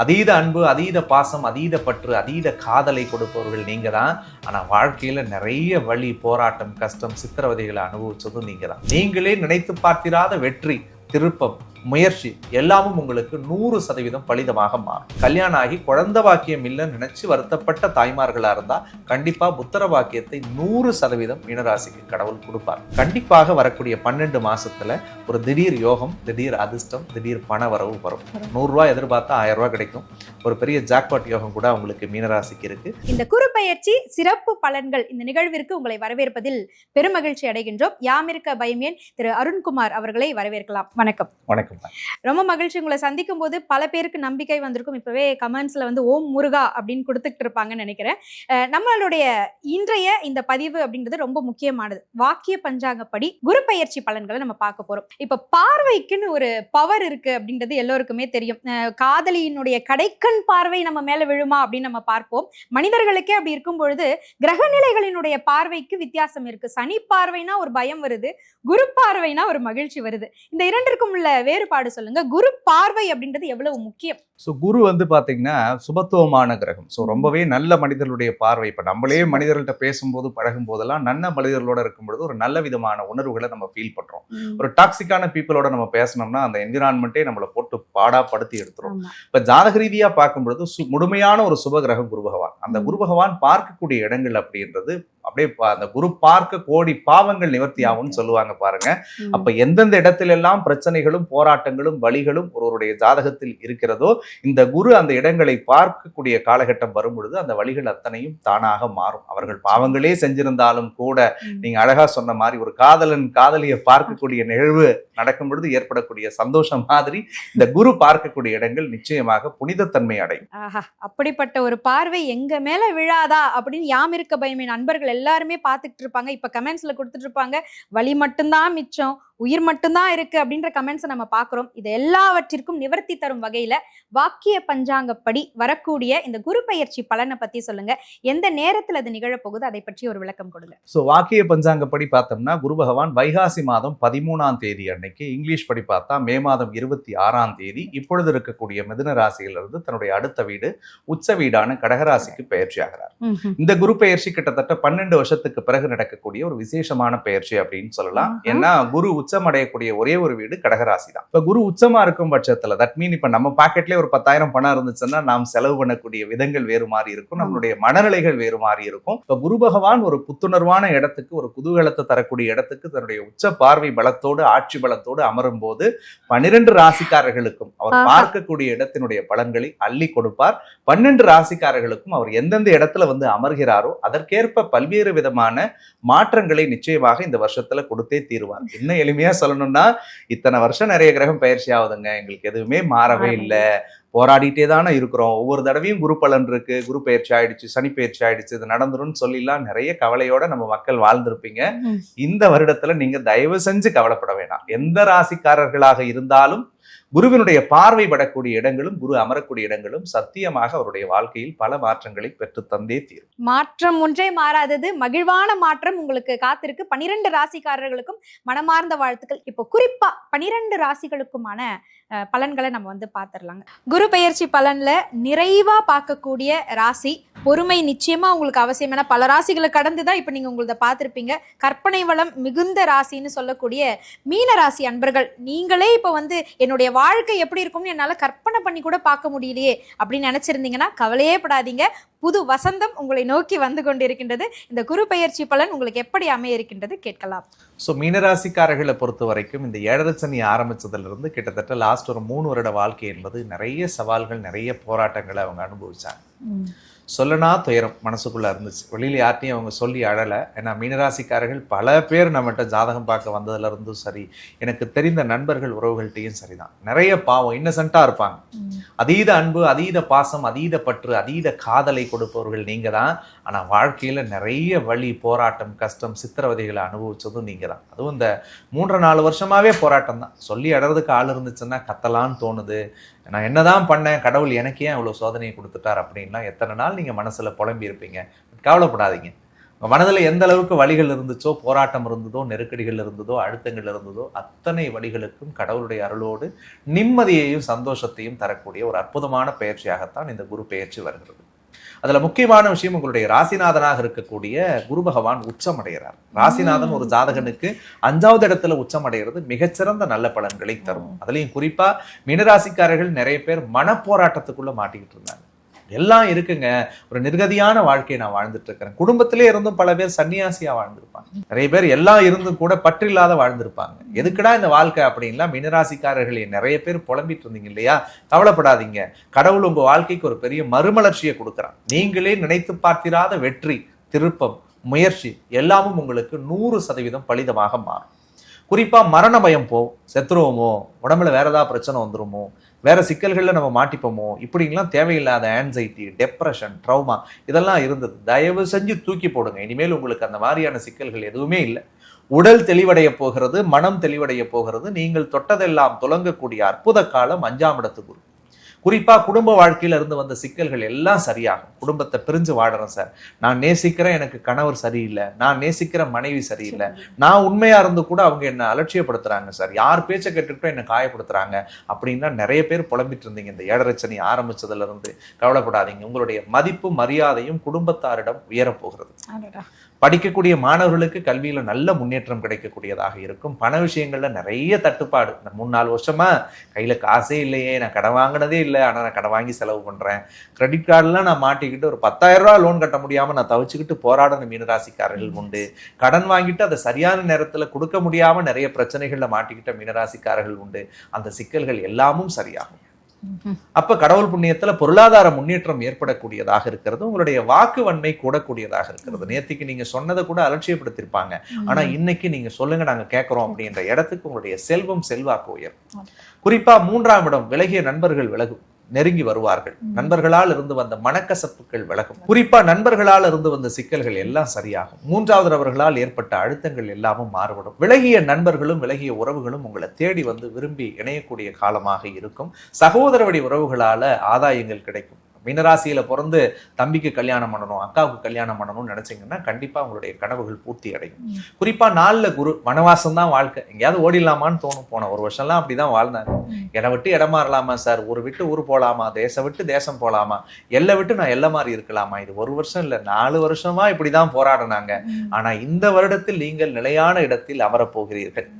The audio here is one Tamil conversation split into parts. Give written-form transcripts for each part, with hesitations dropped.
அதீத அன்பு, அதீத பாசம், அதீத பற்று, அதீத காதலை கொடுப்பவர்கள் நீங்க தான். ஆனா வாழ்க்கையில நிறைய வலி, போராட்டம், கஷ்டம், சித்திரவதைகளை அனுபவிச்சதும் நீங்க தான். நீங்களே நினைத்து பார்த்திராத வெற்றி, திருப்பம், முயற்சி எல்லாமும் உங்களுக்கு 100% பலிதமாக மாறும். கல்யாணம் ஆகி குழந்தை பாக்கியம் இல்லைன்னு நினைச்சு வருத்தப்பட்ட தாய்மார்களா இருந்தா கண்டிப்பா புத்திர பாக்கியத்தை 100% மீனராசிக்கு கடவுள் கொடுப்பார். கண்டிப்பாக வரக்கூடிய 12 மாசத்துல ஒரு திடீர் யோகம், திடீர் அதிர்ஷ்டம், திடீர் பண வரவு வரும். 100 ரூபாய் எதிர்பார்த்தா 1000 ரூபாய் கிடைக்கும். ஒரு பெரிய ஜாக்பாட் யோகம் கூட உங்களுக்கு மீனராசிக்கு இருக்கு. இந்த குரு பெயர்ச்சி சிறப்பு பலன்கள் இந்த நிகழ்விற்கு உங்களை வரவேற்பதில் பெருமகிழ்ச்சி அடைகின்றோம். யாமிருக்க பயமேன் திரு அருண்குமார் அவர்களை வரவேற்கலாம். வணக்கம். வணக்கம். ரொம்ப மகிழ்ச்சி உங்களை சந்திக்கும் போது. பல பேருக்கு நம்பிக்கை வந்திருக்கும். இப்பவே கமெண்ட்ஸ்ல ஓம் முருகா அப்படின்னு கொடுத்துட்டு இருப்பாங்கன்னு நினைக்கிறேன். நம்மளுடைய இன்றைய இந்த பதிவு அப்படிங்கிறது ரொம்ப முக்கியமானது. வாக்கிய பஞ்சாங்கப்படி குரு பெயர்ச்சி பலன்களை நம்ம பார்க்க போறோம். இப்ப பார்வைக்குன்னு ஒரு பவர் இருக்கு அப்படின்றது எல்லோருக்குமே தெரியும். காதலியினுடைய கடைக்கண் பார்வை நம்ம மேல விழுமா அப்படின்னு நம்ம பார்ப்போம். மனிதர்களுக்கே அப்படி இருக்கும் பொழுது கிரகநிலைகளினுடைய பார்வைக்கு வித்தியாசம் இருக்கு. சனி பார்வைனா ஒரு பயம் வருது, குரு பார்வைனா ஒரு மகிழ்ச்சி வருது. இந்த இரண்டிற்கும் உள்ள வேறுபாடு சொல்லுங்க. குரு பார்வை அப்படின்றது எவ்வளவு முக்கியம்? குரு பாத்தீங்கன்னா சுபத்துவமான கிரகம். ரொம்பவே நல்ல மனிதர்களுடைய பார்வை. இப்ப நம்மளே மனிதர்கள்ட்ட பேசும்போது பழகும் போதெல்லாம் நல்ல மனிதர்களோட இருக்கும் பொழுது ஒரு நல்ல விதமான உணர்வுகளை நம்ம ஃபீல் பண்றோம். ஒரு டாக்ஸிக்கான பீப்புளோட நம்ம பேசணும்னா அந்த என்விரான்மெண்ட்டே நம்மளை போட்டு பாடாப்படுத்தி எடுத்துரும். இப்ப ஜாதக ரீதியா பார்க்கும்பொழுது முழுமையான ஒரு சுப கிரகம் குரு பகவான். அந்த குரு பகவான் பார்க்கக்கூடிய இடங்கள் அப்படின்றது அப்படியே அந்த குரு பார்க்க கோடி பாவங்கள் நிவர்த்தி ஆகும்னு சொல்லுவாங்க பாருங்க. அப்ப எந்தெந்த இடத்துல எல்லாம் பிரச்சனைகளும் போராட்டங்களும் வலிகளும் ஒருவருடைய ஜாதகத்தில் இருக்கிறதோ இந்த குரு அந்த இடங்களை பார்க்கக்கூடிய காலகட்டம் வரும் பொழுது அந்த வலிகள் அத்தனையும் தானாக மாறும். அவர்கள் பாவங்களே செஞ்சிருந்தாலும் கூட நீங்க அழகா சொன்ன மாதிரி ஒரு காதலன் காதலியை பார்க்கக்கூடிய நிகழ்வு நடக்கும் பொழுது ஏற்படக்கூடிய சந்தோஷம் மாதிரி இந்த குரு பார்க்கக்கூடிய இடங்கள் நிச்சயமாக புனிதத்தன்மை அடையும். அப்படிப்பட்ட ஒரு பார்வை எங்க மேல விழாதா அப்படின்னு யாமிருக்க பயமே நண்பர்கள் எல்லாருமே பார்த்துட்டு இருப்பாங்க. இப்ப கமெண்ட்ஸ்ல கொடுத்துட்டு இருப்பாங்க, வலி மட்டும்தான் மிச்சம், உயிர் மட்டும்தான் இருக்கு அப்படின்ற கமெண்ட்ஸை நம்ம பார்க்குறோம். இது எல்லாவற்றிற்கும் நிவர்த்தி தரும் வகையில வாக்கிய பஞ்சாங்கப்படி வரக்கூடிய இந்த குரு பெயர்ச்சி பலனை பத்தி சொல்லுங்க. எந்த நேரத்துல அது நிகழப்போகுது அதை பற்றி ஒரு விளக்கம் கொடுங்க. வாக்கிய பஞ்சாங்கப்படி பார்த்தோம்னா குரு பகவான் வைகாசி மாதம் 13ஆம் தேதி அன்னைக்கு, இங்கிலீஷ் படி பார்த்தா மே மாதம் 26ஆம் தேதி இப்பொழுது இருக்கக்கூடிய மிதுன ராசியிலிருந்து தன்னுடைய அடுத்த வீடு உச்ச வீடான கடகராசிக்கு பயிற்சி ஆகிறார். இந்த குரு பெயர்ச்சி கிட்டத்தட்ட 12 வருஷத்துக்கு பிறகு நடக்கக்கூடிய ஒரு விசேஷமான பயிற்சி அப்படின்னு சொல்லலாம். ஏன்னா குரு உச்சம் அடையக்கூடிய ஒரே ஒரு வீடு கடகராசி தான். இப்ப குரு உச்சமா இருக்கும் பட்சத்துல தட் மீன் இப்ப நம்ம பாக்கெட்லயே ஒரு 10,000 பணம் இருந்துச்சுன்னா நாம் செலவு பண்ணக்கூடிய விதங்கள் வேறு மாதிரி இருக்கும், நம்மளுடைய மனநிலைகள் வேறு மாதிரி இருக்கும். இப்ப குரு பகவான் ஒரு புத்துணர்வான இடத்துக்கு, ஒரு குதூகலத்தை தரக்கூடிய இடத்துக்கு தன்னுடைய உச்ச பார்வை பலத்தோடு ஆட்சி பலத்தோடு அமரும் போது 12 ராசிக்காரர்களுக்கும் அவர் பார்க்கக்கூடிய இடத்தினுடைய பலன்களை அள்ளி கொடுப்பார். 12 ராசிக்காரர்களுக்கும் அவர் எந்தெந்த இடத்துல அமர்கிறாரோ அதற்கேற்ப பல்வேறு விதமான மாற்றங்களை நிச்சயமாக இந்த வருஷத்துல கொடுத்தே தீருவார். இன்னும் எளிமையா சொல்லணும்னா இத்தனை வருஷம் நிறைய கிரகம் பயிற்சி ஆகுதுங்க, எங்களுக்கு எதுவுமே மாறவே இல்லை, போராடிட்டே தானே இருக்கிறோம், ஒவ்வொரு தடவையும் குரு பலன் இருக்கு, குரு பயிற்சி ஆயிடுச்சு, சனி பயிற்சி ஆயிடுச்சு, இது நடந்துரும்னு சொல்லிலாம் நிறைய கவலையோட நம்ம மக்கள் வாழ்ந்திருப்பீங்க. இந்த வருடத்துல நீங்க தயவு செஞ்சு கவலைப்பட வேண்டாம். எந்த ராசிக்காரர்களாக இருந்தாலும் குருவினுடைய பார்வை படக்கூடிய இடங்களும் குரு அமரக்கூடிய இடங்களும் சத்தியமாக அவருடைய வாழ்க்கையில் பல மாற்றங்களை பெற்று தந்தே தீரும். மாற்றம் ஒன்றே மாறாதது, மகிழ்வான மாற்றம் உங்களுக்கு காத்திருக்கு. 12 ராசிக்காரர்களுக்கும் மனமார்ந்த வாழ்த்துக்கள். இப்போ குறிப்பா 12 ராசிகளுக்குமான பலன்களை நம்ம பார்த்துடலாங்க. குரு பெயர்ச்சி பலன்ல நிறைவா பார்க்கக்கூடிய ராசி பொறுமை நிச்சயமா உங்களுக்கு அவசியம். ஏன்னா பல ராசிகளை கடந்துதான் இப்ப நீங்க உங்களத பார்த்திருப்பீங்க. கற்பனை வளம் மிகுந்த ராசின்னு சொல்லக்கூடிய மீன ராசி அன்பர்கள், நீங்களே இப்ப என்னுடைய வாழ்க்கை எப்படி இருக்கும்னு என்னால கற்பனை பண்ணி கூட பார்க்க முடியலையே அப்படின்னு நினைச்சிருந்தீங்கன்னா கவலையே படாதீங்க. புது வசந்தம் உங்களை நோக்கி வந்து கொண்டிருக்கின்றது. இந்த குரு பெயர்ச்சி பலன் உங்களுக்கு எப்படி அமைய இருக்கின்றது கேட்கலாம். மீனராசிக்காரர்களை பொறுத்த வரைக்கும் இந்த 7 சனி ஆரம்பிச்சதுல இருந்து கிட்டத்தட்ட லாஸ்ட் ஒரு 3 வருட வாழ்க்கை என்பது நிறைய சவால்கள், நிறைய போராட்டங்களை அவங்க அனுபவிச்சாங்க. சொல்லனா துயரம் மனசுக்குள்ள இருந்துச்சு. வெளியில யார்ட்டையும் அவங்க சொல்லி அழலை. ஏன்னா மீனராசிக்காரர்கள் பல பேர் நம்மகிட்ட ஜாதகம் பார்க்க வந்ததுல இருந்தும் சரி, எனக்கு தெரிந்த நண்பர்கள் உறவுகள்கிட்டையும் சரிதான், நிறைய பாவம் இன்னசென்ட்டா இருப்பாங்க. அதீத அன்பு, அதீத பாசம், அதீத பற்று, அதீத காதலை கொடுப்பவர்கள் நீங்க தான். ஆனா வாழ்க்கையில நிறைய வலி, போராட்டம், கஷ்டம், சித்திரவதைகளை அனுபவிச்சதும் நீங்க தான். அதுவும் இந்த 3-4 வருஷமாவே போராட்டம் தான். சொல்லி அடறதுக்கு ஆள் இருந்துச்சுன்னா கத்தலான்னு தோணுது. நான் என்னதான் பண்ணேன், கடவுள் எனக்கு ஏன் இவ்வளவு சோதனையை கொடுத்துட்டார் அப்படின்லாம் எத்தனை நாள் நீங்க மனசுல புலம்பி இருப்பீங்க. கவலைப்படாதீங்க. மனதில் எந்த அளவுக்கு வலிகள் இருந்துச்சோ, போராட்டம் இருந்ததோ, நெருக்கடிகள் இருந்ததோ, அழுத்தங்கள் இருந்ததோ, அத்தனை வழிகளுக்கும் கடவுளுடைய அருளோடு நிம்மதியையும் சந்தோஷத்தையும் தரக்கூடிய ஒரு அற்புதமான பயிற்சியாகத்தான் இந்த குரு பெயர்ச்சி வருகிறது. அதுல முக்கியமான விஷயம், உங்களுடைய ராசிநாதனாக இருக்கக்கூடிய குரு பகவான் உச்சம் அடைகிறார். ராசிநாதன் ஒரு ஜாதகனுக்கு 5வது இடத்துல உச்சம் அடைகிறது மிகச்சிறந்த நல்ல பலன்களை தரும். அதுலயும் குறிப்பா மீனராசிக்காரர்கள் நிறைய பேர் மனப்போராட்டத்துக்குள்ள மாட்டிக்கிட்டு இருந்தாங்க. எல்லாம் இருக்குங்க, ஒரு நிர்கதியான வாழ்க்கையை நான் வாழ்ந்துட்டு இருக்கிறேன். குடும்பத்திலே இருந்தும் பல பேர் சன்னியாசியா வாழ்ந்திருப்பாங்க. நிறைய பேர் எல்லாம் இருந்தும் கூட பற்றில்லாத வாழ்ந்திருப்பாங்க. எதுக்குடா இந்த வாழ்க்கை அப்படின்லாம் மீனராசிக்காரர்களே நிறைய பேர் புலம்பிட்டு இருந்தீங்க இல்லையா? கவலைப்படாதீங்க, கடவுள் உங்க வாழ்க்கைக்கு ஒரு பெரிய மறுமலர்ச்சியை கொடுக்குறான். நீங்களே நினைத்து பார்த்திராத வெற்றி, திருப்பம், முயற்சி எல்லாமும் உங்களுக்கு 100% பலிதமாக மாறும். குறிப்பா மரண பயம் செத்துருவோமோ, உடம்புல வேற ஏதாவது பிரச்சனை வந்துருமோ, வேற சிக்கல்கள்ல நம்ம மாட்டிப்போமோ, இப்படிங்கெல்லாம் தேவையில்லாத ஆன்சைட்டி, டெப்ரெஷன், ட்ரௌமா இதெல்லாம் இருந்தது. தயவு செஞ்சு தூக்கி போடுங்க. இனிமேல் உங்களுக்கு அந்த மாதிரியான சிக்கல்கள் எதுவுமே இல்லை. உடல் தெளிவடைய போகிறது, மனம் தெளிவடைய போகிறது. நீங்கள் தொட்டதெல்லாம் துலங்கக்கூடிய அற்புத காலம் 5ஆம் இடத்து குரு. குறிப்பா குடும்ப வாழ்க்கையில இருந்து வந்த சிக்கல்கள் எல்லாம் சரியாகும். குடும்பத்தை பிரிஞ்சு வாடுறேன் சார், நான் நேசிக்கிறேன், எனக்கு கணவர் சரியில்லை, நான் நேசிக்கிற மனைவி சரியில்லை, நான் உண்மையா இருந்து கூட அவங்க என்ன அலட்சியப்படுத்துறாங்க சார், யார் பேச்சை கேட்டுக்கிட்டோ என்ன காயப்படுத்துறாங்க அப்படின்னா நிறைய பேர் புலம்பிட்டு இருந்தீங்க. இந்த 7.5 சனி ஆரம்பிச்சதுல இருந்து கவலைப்படாதீங்க, உங்களுடைய மதிப்பு மரியாதையும் குடும்பத்தாரிடம் உயரப்போகிறது. படிக்கக்கூடிய மாணவர்களுக்கு கல்வியில நல்ல முன்னேற்றம் கிடைக்கக்கூடியதாக இருக்கும். பண விஷயங்கள்ல நிறைய தட்டுப்பாடு. இந்த 3-4 வருஷமா கையில காசே இல்லையே, நான் கடன் வாங்கினதே இல்லை, ஆனா நான் கடன் வாங்கி செலவு பண்றேன், கிரெடிட் கார்டுலாம் நான் மாட்டிக்கிட்டு ஒரு 10,000 ரூபாய் லோன் கட்ட முடியாம நான் தவிச்சுக்கிட்டு போராடின மீனராசிக்காரர்கள் உண்டு. கடன் வாங்கிட்டு அதை சரியான நேரத்துல கொடுக்க முடியாம நிறைய பிரச்சனைகள்ல மாட்டிக்கிட்ட மீனராசிக்காரர்கள் உண்டு. அந்த சிக்கல்கள் எல்லாமும் சரியாகும். அப்ப கடவுள் புண்ணியத்துல பொருளாதார முன்னேற்றம் ஏற்படக்கூடியதாக இருக்கிறது. உங்களுடைய வாக்கு வன்மை கூடக்கூடியதாக இருக்கிறது. நேத்திக்கு நீங்க சொன்னதை கூட அலட்சியப்படுத்திருப்பாங்க, ஆனா இன்னைக்கு நீங்க சொல்லுங்க நாங்க கேட்கிறோம் அப்படின்ற இடத்துக்கு உங்களுடைய செல்வம் செல்வாக்கு உயரும். குறிப்பா 3ஆம் இடம் விலகிய நண்பர்கள் விலகும், நெருங்கி வருவார்கள். நண்பர்களால் இருந்து வந்த மனக்கசப்புகள் விலகும். குறிப்பா நண்பர்களால் இருந்து வந்த சிக்கல்கள் எல்லாம் சரியாகும். 3வது நபர்களால் ஏற்பட்ட அழுத்தங்கள் எல்லாமும் மாறுபடும். விலகிய நண்பர்களும் விலகிய உறவுகளும் உங்களை தேடி வந்து விரும்பி இணையக்கூடிய காலமாக இருக்கும். சகோதர வழி உறவுகளால ஆதாயங்கள் கிடைக்கும். மீனராசியில பிறந்து தம்பிக்கு கல்யாணம் பண்ணணும், அக்காவுக்கு கல்யாணம் பண்ணணும்னு நினைச்சீங்கன்னா கண்டிப்பா உங்களுடைய கனவுகள் பூர்த்தி அடையும். குறிப்பா 4ல குரு, வனவாசம் தான் வாழ்க்கை, எங்கேயாவது ஓடிடலாமான்னு தோணும். போன ஒரு வருஷம்லாம் அப்படிதான் வாழ்ந்தாங்க. இடம் விட்டு இடம் மாறலாமா சார், ஊர் விட்டு ஊர் போலாமா, தேசம் விட்டு தேசம் போலாமா, எல்லை விட்டு நான் எல்லை மாறி இருக்கலாமா, இது 1 வருஷம் இல்ல 4 வருஷமா இப்படிதான் போராடினாங்க. ஆனா இந்த வருடத்தில் நீங்கள் நிலையான இடத்தில் அமரப் போகிறீர்கள்.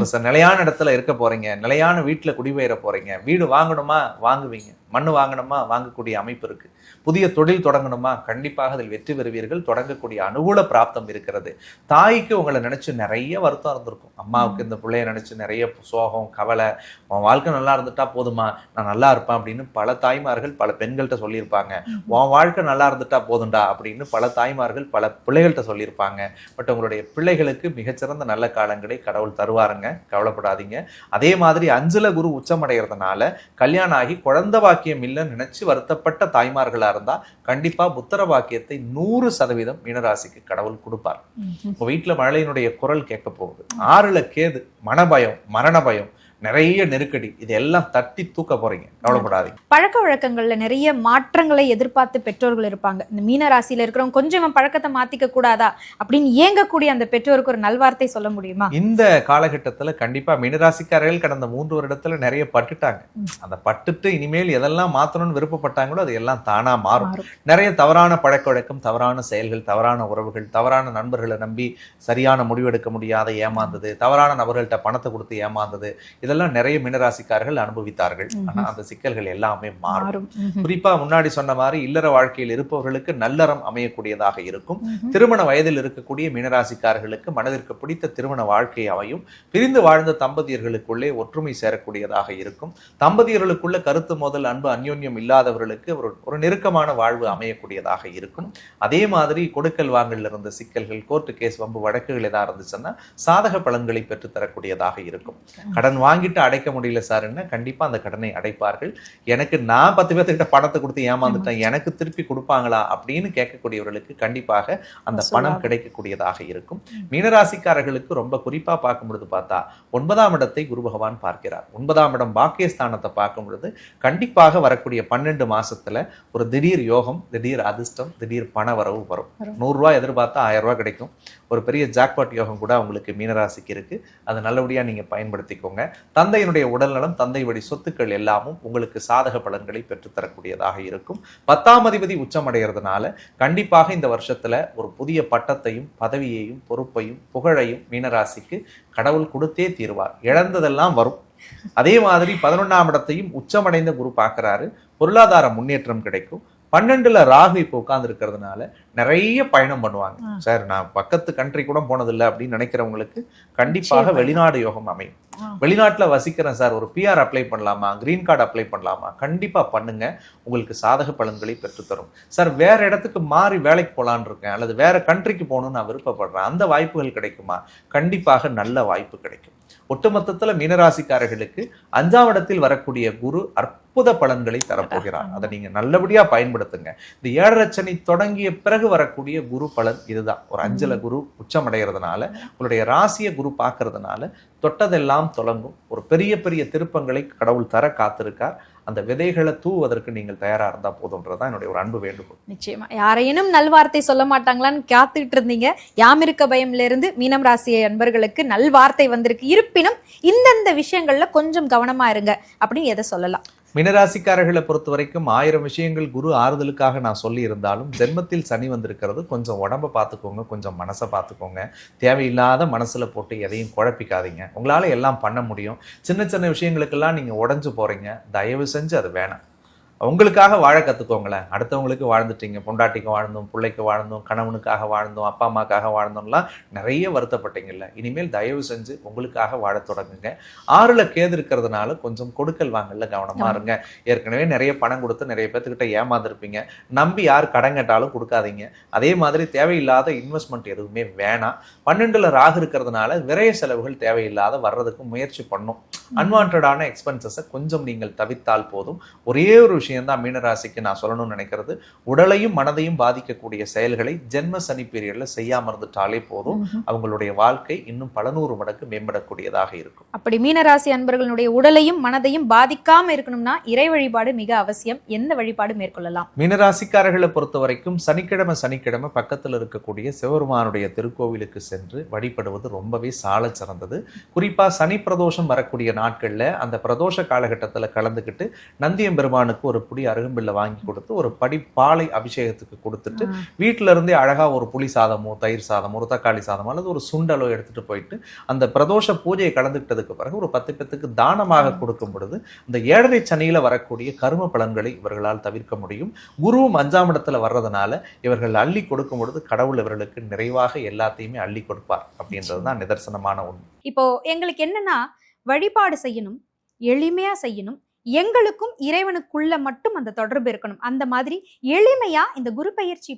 ஒரு நிலையான இடத்துல இருக்க போறீங்க, நிலையான வீட்டுல குடிபெயர போறீங்க. வீடு வாங்கணுமா வாங்குவீங்க, மண்ணு வாங்கணுமா வாங்கக்கூடிய அமைப்பு இருக்கு. புதிய தொழில் தொடங்கணுமா கண்டிப்பாக அதில் வெற்றி பெறுவீர்கள். தொடங்கக்கூடிய அனுகூல பிராப்தம் இருக்கிறது. தாய்க்கு உங்களை நினைச்சு நிறைய வருத்தம் இருந்திருக்கும். அம்மாவுக்கு இந்த பிள்ளைய நினைச்சு நிறைய சோகம், கவலை, உன் வாழ்க்கை நல்லா இருந்துட்டா போதுமா, நான் நல்லா இருப்பேன் அப்படின்னு பல தாய்மார்கள் பல பெண்கள்கிட்ட சொல்லியிருப்பாங்க. உன் வாழ்க்கை நல்லா இருந்துட்டா போதுண்டா அப்படின்னு பல தாய்மார்கள் பல பிள்ளைகள்கிட்ட சொல்லியிருப்பாங்க. பட் உங்களுடைய பிள்ளைகளுக்கு மிகச்சிறந்த நல்ல காலங்களை கடவுள் தருவாருங்க, கவலைப்படாதீங்க. அதே மாதிரி 5ல குரு உச்சமடைகிறதுனால கல்யாணம் ஆகி குழந்தை பாக்கியம் இல்லைன்னு நினைச்சு வருத்தப்பட்ட தாய்மார்களா இருந்தா கண்டிப்பா புத்திர பாக்கியத்தை 100% மீனராசிக்கு கடவுள் கொடுப்பார். இப்போ வீட்டுல மழையினுடைய குரல் கேட்க போகுது. 6ல கேது, மனபயம், மரண பயம், நிறைய நெருக்கடி, இதெல்லாம் தட்டி தூக்க போறீங்க, கவலைப்படாதீங்க. பழக்க வழக்கங்கள்ல நிறைய மாற்றங்களை எதிர்பார்த்து பெற்றோர்கள் இருப்பாங்க. இந்த மீன ராசியில இருக்கிறவங்க கொஞ்சம் பழக்கத்தை மாத்திக்க கூடாதா அப்படின்னு ஏங்கக்கூடிய அந்த பெற்றோருக்கு ஒரு நல்வார்த்தை சொல்ல முடியுமா? இந்த காலகட்டத்துல கண்டிப்பா மீனராசிக்காரர்கள் கடந்த 3 வருடத்துல நிறைய பட்டுட்டாங்க. அந்த பட்டுட்டு இனிமேல் எதெல்லாம் மாத்தணும்னு விருப்பப்பட்டாங்களோ அது எல்லாம் தானா மாறும். நிறைய தவறான பழக்க வழக்கம், தவறான செயல்கள், தவறான உறவுகள், தவறான நண்பர்களை நம்பி சரியான முடிவெடுக்க முடியாத ஏமாந்தது, தவறான நபர்கள்ட்ட பணத்தை கொடுத்து ஏமாந்தது, இதெல்லாம் நிறைய மீனராசிக்காரர்கள் அனுபவித்தார்கள். ஆனா அந்த சிக்கல்கள் எல்லாமே மாறும். குறிப்பா முன்னாடி சொன்ன மாதிரி இல்லற வாழ்க்கையில் இருப்பவர்களுக்கு நல்லறம் அமையக்கூடியதாக இருக்கும். திருமண வயதில் இருக்கக்கூடிய மீனராசிக்காரர்களுக்கு மனதிற்கு பிடித்த திருமண வாழ்க்கை அமையும். பிரிந்து வாழ்ந்த தம்பதியர்களுக்குள்ளே ஒற்றுமை சேரக்கூடியதாக இருக்கும். தம்பதியர்களுக்குள்ள கருத்து மோதல், அன்பு, அந்யோன்யம் இல்லாதவர்களுக்கு ஒரு நெருக்கமான வாழ்வு அமையக்கூடியதாக இருக்கும். அதே மாதிரி கொடுக்கல் வாங்கல இருந்த சிக்கல்கள், கோர்ட்டு கேஸ், வம்பு வழக்குகள் ஏதாவது இருந்துச்சுன்னா சாதக பலன்களை பெற்று தரக்கூடியதாக இருக்கும். கடன் வாங்கிட்டு அடைக்க முடியல சார்ன்னு கண்டிப்பா அந்த கடனை அடைப்பார்கள். எனக்கு நான் 10 பேர்த்துக்கிட்ட பணத்தை கொடுத்து ஏமாந்துட்டேன், எனக்கு திருப்பி கொடுப்பாங்களா அப்படின்னு கேட்கக்கூடியவர்களுக்கு கண்டிப்பாக அந்த பணம் கிடைக்கக்கூடியதாக இருக்கும். மீனராசிக்காரர்களுக்கு ரொம்ப குறிப்பா பார்க்கும் பொழுது பார்த்தா 9ஆம் இடத்தை குரு பகவான் பார்க்கிறார். 9ஆம் இடம் பாக்கியஸ்தானத்தை பார்க்கும் பொழுது கண்டிப்பாக வரக்கூடிய 12 மாசத்துல ஒரு திடீர் யோகம், திடீர் அதிர்ஷ்டம், திடீர் பண வரவு வரும். 100 ரூபாய் எதிர்பார்த்தா 1000 ரூபாய் கிடைக்கும். ஒரு பெரிய ஜாக்பாட் யோகம் கூட உங்களுக்கு மீனராசிக்கு இருக்கு. அதை நல்லபடியா நீங்க பயன்படுத்திக்கோங்க. தந்தையினுடைய உடல்நலம், தந்தை வழி சொத்துக்கள் எல்லாமும் உங்களுக்கு சாதக பலன்களை பெற்றுத்தரக்கூடியதாக இருக்கும். 10ஆம் அதிபதி உச்சமடைகிறதுனால கண்டிப்பாக இந்த வருஷத்துல ஒரு புதிய பட்டத்தையும் பதவியையும் பொறுப்பையும் புகழையும் மீனராசிக்கு கடவுள் கொடுத்தே தீர்வார். இழந்ததெல்லாம் வரும். அதே மாதிரி 11ஆம் இடத்தையும் உச்சமடைந்த குரு பார்க்கிறாரு. பொருளாதார முன்னேற்றம் கிடைக்கும். 12ல ராகு இப்போ உட்கார்ந்து இருக்கிறதுனால நிறைய பயணம் பண்ணுவாங்க. சார் நான் பக்கத்து கண்ட்ரி கூட போனதில்லை அப்படின்னு நினைக்கிறவங்களுக்கு கண்டிப்பாக வெளிநாடு யோகம் அமையும். வெளிநாட்டுல வசிக்கிறேன் சார், ஒரு PR அப்ளை பண்ணலாமா, கிரீன் கார்டு அப்ளை பண்ணலாமா, கண்டிப்பா பண்ணுங்க, உங்களுக்கு சாதக பலன்களை பெற்றுத்தரும். சார் வேற இடத்துக்கு மாறி வேலைக்கு போலான்னு இருக்கேன் அல்லது வேற கண்ட்ரிக்கு போகணும்னு நான் விருப்பப்படுறேன், அந்த வாய்ப்புகள் கிடைக்குமா? கண்டிப்பாக நல்ல வாய்ப்பு கிடைக்கும். ஒட்டுமொத்தத்துல மீனராசிக்காரர்களுக்கு 5ஆம் இடத்தில் வரக்கூடிய குரு அற்புத பலன்களை தரப்போகிறார். அதை நீங்க நல்லபடியா பயன்படுத்துங்க. இந்த 7.5 சனி தொடங்கிய பிறகு வரக்கூடிய குரு பலன் இதுதான். ஒரு 5ல குரு உச்சமடைகிறதுனால, உங்களுடைய ராசியை குரு பார்க்கறதுனால தொட்டதெல்லாம் தொடங்கும். ஒரு பெரிய பெரிய திருப்பங்களை கடவுள் தர காத்திருக்கார். அந்த விதைகளை தூவதற்கு நீங்கள் தயாரா இருந்தா போதும்ன்றதான் என்னுடைய ஒரு அன்பு வேண்டுகோள். நிச்சயமா. யாரையும் நல்வார்த்தை சொல்ல மாட்டாங்களான்னு காத்துட்டு இருந்தீங்க. யாமிருக்க பயம்ல இருந்து மீனம் ராசி அன்பர்களுக்கு நல்வார்த்தை வந்திருக்கு. இருப்பினும் இந்தந்த விஷயங்கள்ல கொஞ்சம் கவனமா இருங்க அப்படின்னு எதை சொல்லலாம்? மீனராசிக்காரர்களை பொறுத்த வரைக்கும் 1000 விஷயங்கள் குரு ஆறுதலுக்காக நான் சொல்லி இருந்தாலும் ஜென்மத்தில் சனி வந்திருக்கிறது. கொஞ்சம் உடம்ப பார்த்துக்கோங்க, கொஞ்சம் மனசை பார்த்துக்கோங்க. தேவையில்லாத மனசுல போட்டு எதையும் குழப்பிக்காதீங்க. உங்களால எல்லாம் பண்ண முடியும். சின்ன சின்ன விஷயங்களுக்கெல்லாம் நீங்க உடைஞ்சு போறீங்க. தயவு செஞ்சு அது வேணாம். உங்களுக்காக வாழ கற்றுக்கோங்களேன். அடுத்தவங்களுக்கு வாழ்ந்துட்டீங்க, பொண்டாட்டிக்கு வாழ்ந்தோம், பிள்ளைக்கு வாழ்ந்தோம், கணவனுக்காக வாழ்ந்தோம், அப்பா அம்மாக்காக வாழ்ந்தோம்லாம் நிறைய வருத்தப்பட்டீங்கல்ல. இனிமேல் தயவு செஞ்சு உங்களுக்காக வாழ தொடங்குங்க. 6ல் கேது இருக்கிறதுனால கொஞ்சம் கொடுக்கல் வாங்கல கவனமா இருங்க. ஏற்கனவே நிறைய பணம் கொடுத்து நிறைய பேர்த்துக்கிட்ட ஏமாந்துருப்பீங்க. நம்பி யார் கடன் கேட்டாலும் கொடுக்காதீங்க. அதே மாதிரி தேவையில்லாத இன்வெஸ்ட்மெண்ட் எதுவுமே வேணாம். 12ல் ராகு இருக்கிறதுனால விரைய செலவுகள் தேவையில்லாத வர்றதுக்கு முயற்சி பண்ணும். அன்வான்டான எக்ஸ்பென்சஸை கொஞ்சம் நீங்கள் தவிர்த்தால் போதும். ஒரே ஒரு விஷயம்தான் மீனராசிக்கு நான் சொல்லணும்னு நினைக்கிறது, உடலையும் மனதையும் பாதிக்கக்கூடிய செயல்களை ஜென்ம சனி பீரியட்ல செய்யாம இருந்துட்டாலே போதும். அவங்களுடைய வாழ்க்கை இன்னும் பல நூறு மடங்கு மேம்படக்கூடியதாக இருக்கும். அப்படி மீனராசி அன்பர்களுடைய உடலையும் மனதையும் பாதிக்காம இருக்கணும்னா இறை வழிபாடு மிக அவசியம். எந்த வழிபாடு மேற்கொள்ளலாம்? மீனராசிக்காரர்களை பொறுத்த வரைக்கும் சனிக்கிழமை பக்கத்தில் இருக்கக்கூடிய சிவபெருமானுடைய திருக்கோவிலுக்கு சென்று வழிபடுவது ரொம்பவே சால சிறந்தது. குறிப்பா சனி பிரதோஷம் வரக்கூடிய நாட்கள்ல அந்த பிரதோஷ காலகட்டத்துல கலந்துக்கிட்டு நந்தியம்பெருமானுக்கு ஒரு புடி அருகம்பில்ல வாங்கி கொடுத்து ஒரு படி பாலை அபிஷேகத்துக்கு கொடுத்துட்டு வீட்டில இருந்தே அழகா ஒரு புளி சாதமோ, தயிர் சாதமோ, ஒரு தக்காளி சாதமோ அல்லது ஒரு சுண்டலோ எடுத்துட்டு போயிட்டு அந்த பிரதோஷ பூஜையை கலந்துக்கிட்டதுக்கு பிறகு ஒரு 10 பேத்துக்கு தானமாக கொடுக்கும் பொழுது இந்த 7.5 சனியில வரக்கூடிய கர்ம பலன்களை இவர்களால் தவிர்க்க முடியும். குருவும் 5ஆம் இடத்துல வர்றதுனால இவர்கள் அள்ளி கொடுக்கும் பொழுது கடவுள் இவர்களுக்கு நிறைவாக எல்லாத்தையுமே அள்ளி கொடுப்பார் அப்படின்றதுதான் நிதர்சனமான உண்மை. இப்போ எங்களுக்கு என்னன்னா வழிபாடு செய்யணும், எளிமையா செய்யணும், எங்களுக்கும் இறைவனுக்குள்ள மட்டும் அந்த தொடர்பு இருக்கணும். அந்த மாதிரி எளிமையா இந்த குரு பயிற்சி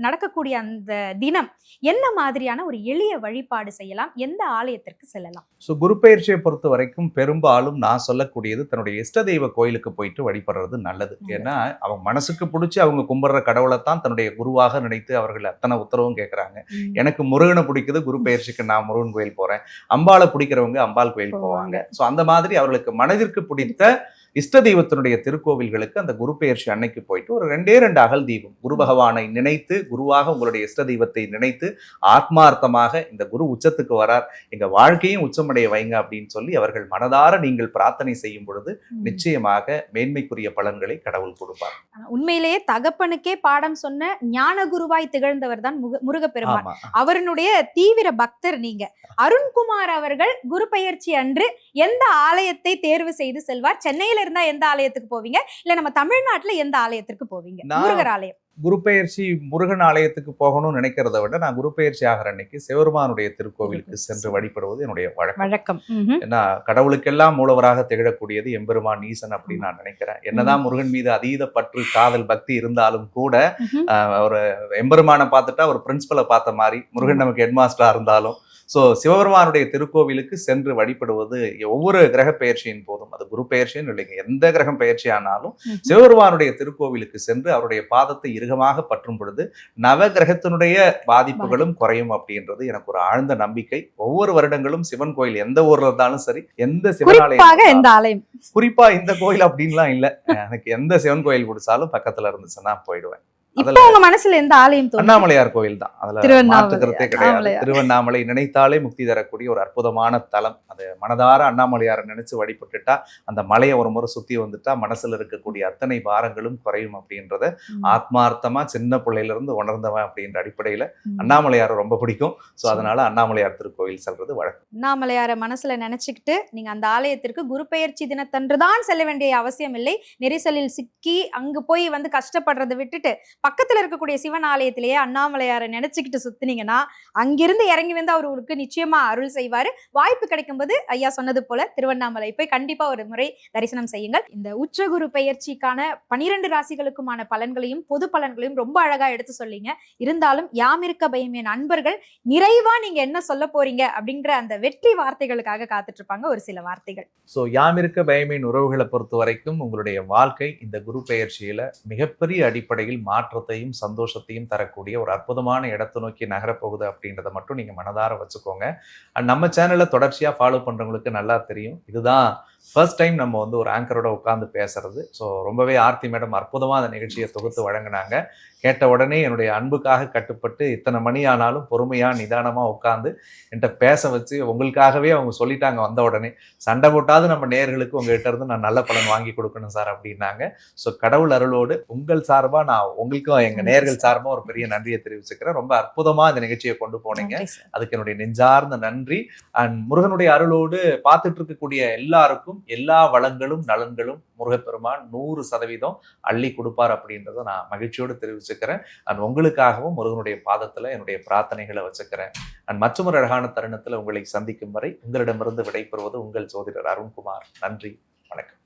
நடக்கக்கூடிய அந்த தினம் என்ன மாதிரியான ஒரு எளிய வழிபாடு செய்யலாம்? எந்த ஆலயத்திற்கு செல்லலாம்? குரு பயிற்சியை பொறுத்த வரைக்கும் பெரும்பாலும் நான் சொல்லக்கூடியது தன்னுடைய இஷ்ட தெய்வ கோயிலுக்கு போயிட்டு வழிபடுறது நல்லது. ஏன்னா அவங்க மனசுக்கு பிடிச்சி அவங்க கும்பிடுற கடவுளை தான் தன்னுடைய குருவாக நினைத்து அவர்கள் அத்தனை உத்தரவும் கேட்கறாங்க. எனக்கு முருகனை பிடிக்குது, குரு பயிற்சிக்கு நான் முருகன் கோயில் போறேன். அம்பாளை பிடிக்கிறவங்க அம்பாள் கோயில் போவாங்க. ஸோ அந்த மாதிரி அவர்களுக்கு மனதிற்கு பிடித்த இஷ்ட தெய்வத்தினுடைய திருக்கோவில்களுக்கு அந்த குரு பெயர்ச்சி அன்னைக்கு போயிட்டு ஒரு 2 அகல் தீபம் குரு பகவானை நினைத்து, குருவாக உங்களுடைய இஷ்ட தெய்வத்தை நினைத்து ஆத்மார்த்தமாக இந்த குரு உச்சத்துக்கு வரார், எங்க வாழ்க்கையும் உச்சமடைய வைங்க அப்படின்னு சொல்லி அவர்கள் மனதார நீங்கள் பிரார்த்தனை செய்யும் பொழுது நிச்சயமாக மேன்மைக்குரிய பலன்களை கடவுள் கொடுப்பார். உண்மையிலேயே தகப்பனுக்கே பாடம் சொன்ன ஞான குருவாய் திகழ்ந்தவர் தான் முருகப்பெருமான். அவருடைய தீவிர பக்தர் நீங்க. அருண்குமார் அவர்கள் குரு பெயர்ச்சி அன்று எந்த ஆலயத்தை தேர்வு செய்து செல்வார்? சென்னையில இருந்தா எந்த ஆலயத்துக்கு போவீங்க? இல்ல நம்ம தமிழ்நாட்டுல எந்த ஆலயத்திற்கு போவீங்க? முருகர் ஆலயம். குரு பெயர்ச்சி முருகன் ஆலயத்துக்கு போகணும்னு நினைக்கிறத விட நான் குரு பெயர்ச்சி ஆகிற அன்னைக்கு சிவபெருமானுடைய திருக்கோவிலுக்கு சென்று வழிபடுவது என்னுடைய வழக்கம். ஏன்னா கடவுளுக்கெல்லாம் மூலவராக திகழக்கூடியது எம்பெருமான் ஈசன் அப்படின்னு நான் நினைக்கிறேன். என்னதான் முருகன் மீது அதீத பற்று, காதல், பக்தி இருந்தாலும் கூட ஒரு எம்பெருமானை பார்த்துட்டா ஒரு பிரின்சிபலை பார்த்த மாதிரி, முருகன் நமக்கு ஹெட் மாஸ்டரா இருந்தாலும் ஸோ சிவபெருமானுடைய திருக்கோவிலுக்கு சென்று வழிபடுவது ஒவ்வொரு கிரக பெயர்ச்சியின் போதும், அது குரு பெயர்ச்சின்னு இல்லைங்க, எந்த கிரகம் பெயர்ச்சி ஆனாலும் சிவபெருமானுடைய திருக்கோவிலுக்கு சென்று அவருடைய பாதத்தை இறுகமாக பற்றும் பொழுது நவ கிரகத்தினுடைய பாதிப்புகளும் குறையும் அப்படின்றது எனக்கு ஒரு ஆழ்ந்த நம்பிக்கை. ஒவ்வொரு வருடங்களும் சிவன் கோயில் எந்த ஊர்ல இருந்தாலும் சரி, எந்த சிவனாலயம், குறிப்பா இந்த கோயில் அப்படின்லாம் இல்ல, எனக்கு எந்த சிவன் கோயில் பிடிச்சாலும் பக்கத்துல இருந்துச்சுன்னா போயிடுவேன். இப்போ உங்க மனசுல எந்த ஆலயம் தோணுது? அண்ணாமலையார் கோயில் தான், அதுல மாற்றுக்கிறதே கிடையாது. திருவண்ணாமலை நினைத்தாலே முக்தி தரக்கூடிய ஒரு அற்புதமான தலம். அது மனதார அண்ணாமலையாரை நினைச்சு வழிபட்டுட்டா, அந்த மலையை ஒரு முறை சுத்தி வந்துட்டா மனசுல இருக்கக்கூடிய அத்தனை பாரங்களும் குறையும் அப்படின்றத ஆத்மார்த்தமா சின்ன பிள்ளையில இருந்து உணர்ந்தவன் அப்படின்ற அடிப்படையில அண்ணாமலையாரை ரொம்ப பிடிக்கும். சோ அதனால அண்ணாமலையார் திருக்கோயில் செல்றது வழக்கம். அண்ணாமலையாரை மனசுல நினைச்சுக்கிட்டு நீங்க அந்த ஆலயத்திற்கு குரு பெயர்ச்சி தினத்தன்றுதான் செல்ல வேண்டிய அவசியம் இல்லை. நெரிசலில் சிக்கி அங்கு போய் வந்து கஷ்டப்படுறதை விட்டுட்டு பக்கத்துல இருக்கக்கூடிய சிவன் ஆலயத்திலேயே அண்ணாமலையாரை நினைச்சுக்கிட்டு சுத்தினீங்கன்னா அங்கிருந்து இறங்கி வந்து அவர் உங்களுக்கு நிச்சயமா அருள் செய்வாரு. வாய்ப்பு கிடைக்கும்போது ஐயா சொன்னது போல திருவண்ணாமலை போய் கண்டிப்பா ஒரு முறை தரிசனம் செய்யுங்கள். இந்த உச்சகுரு பெயர்ச்சிக்கான 12 ராசிகளுக்குமான பலன்களையும் பொது பலன்களையும் ரொம்ப அழகா எடுத்து சொல்லிங்க. இருந்தாலும் யாமிருக்க பயமே நண்பர்கள் நிறைவா நீங்க என்ன சொல்ல போறீங்க அப்படிங்கிற அந்த வெற்றி வார்த்தைகளுக்காக காத்துட்டு இருப்பாங்க. ஒரு சில வார்த்தைகள். சோ யாமிருக்க பயமேன் உறவுகளை பொறுத்த வரைக்கும் உங்களுடைய வாழ்க்கை இந்த குரு பெயர்ச்சியில மிகப்பெரிய அடிப்படையில் மாற்றத்தையும் சந்தோஷத்தையும் தரக்கூடிய ஒரு அற்புதமான இடத்தை நோக்கி நகரப்போகுது அப்படின்றத மட்டும் நீங்க மனதார வச்சுக்கோங்க. நம்ம சேனலை தொடர்ச்சியா ஃபாலோ பண்றவங்களுக்கு நல்லா தெரியும், இதுதான் ஃபர்ஸ்ட் டைம் நம்ம வந்து ஒரு ஆங்கரோட உட்கார்ந்து பேசுறது. ஸோ ரொம்பவே ஆர்த்தி மேடம் அற்புதமாக அந்த நிகழ்ச்சியை தொகுத்து வழங்கினாங்க. கேட்ட உடனே என்னுடைய அன்புக்காக கட்டுப்பட்டு இத்தனை மணி ஆனாலும் பொறுமையா நிதானமா உட்காந்து என்கிட்ட பேச வச்சு உங்களுக்காகவே அவங்க சொல்லிட்டாங்க வந்த உடனே, சண்டை போட்டாவது நம்ம நேயர்களுக்கு உங்ககிட்ட இருந்து நான் நல்ல பலன் வாங்கி கொடுக்கணும் சார் அப்படின்னாங்க. ஸோ கடவுள் அருளோடு உங்கள் சார்பா நான் உங்களுக்கும் எங்க நேயர்கள் சார்பா ஒரு பெரிய நன்றியை தெரிவிச்சுக்கிறேன். ரொம்ப அற்புதமா இந்த நிகழ்ச்சியை கொண்டு போனீங்க, அதுக்கு என்னுடைய நெஞ்சார்ந்த நன்றி. அண்ட் முருகனுடைய அருளோடு பார்த்துட்டு இருக்கக்கூடிய எல்லாருக்கும் எல்லா வளங்களும் நலன்களும் முருகப்பெருமான் 100% அள்ளி கொடுப்பார் அப்படின்றத நான் மகிழ்ச்சியோடு தெரிவிச்சுக்கிறேன். அண்ட் உங்களுக்காகவும் முருகனுடைய பாதத்துல என்னுடைய பிரார்த்தனைகளை வச்சுக்கிறேன். அண்ட் மற்றொரு அழகான தருணத்துல உங்களை சந்திக்கும் வரை உங்களிடமிருந்து விடைபெறுவது உங்கள் ஜோதிடர் அருண்குமார். நன்றி, வணக்கம்.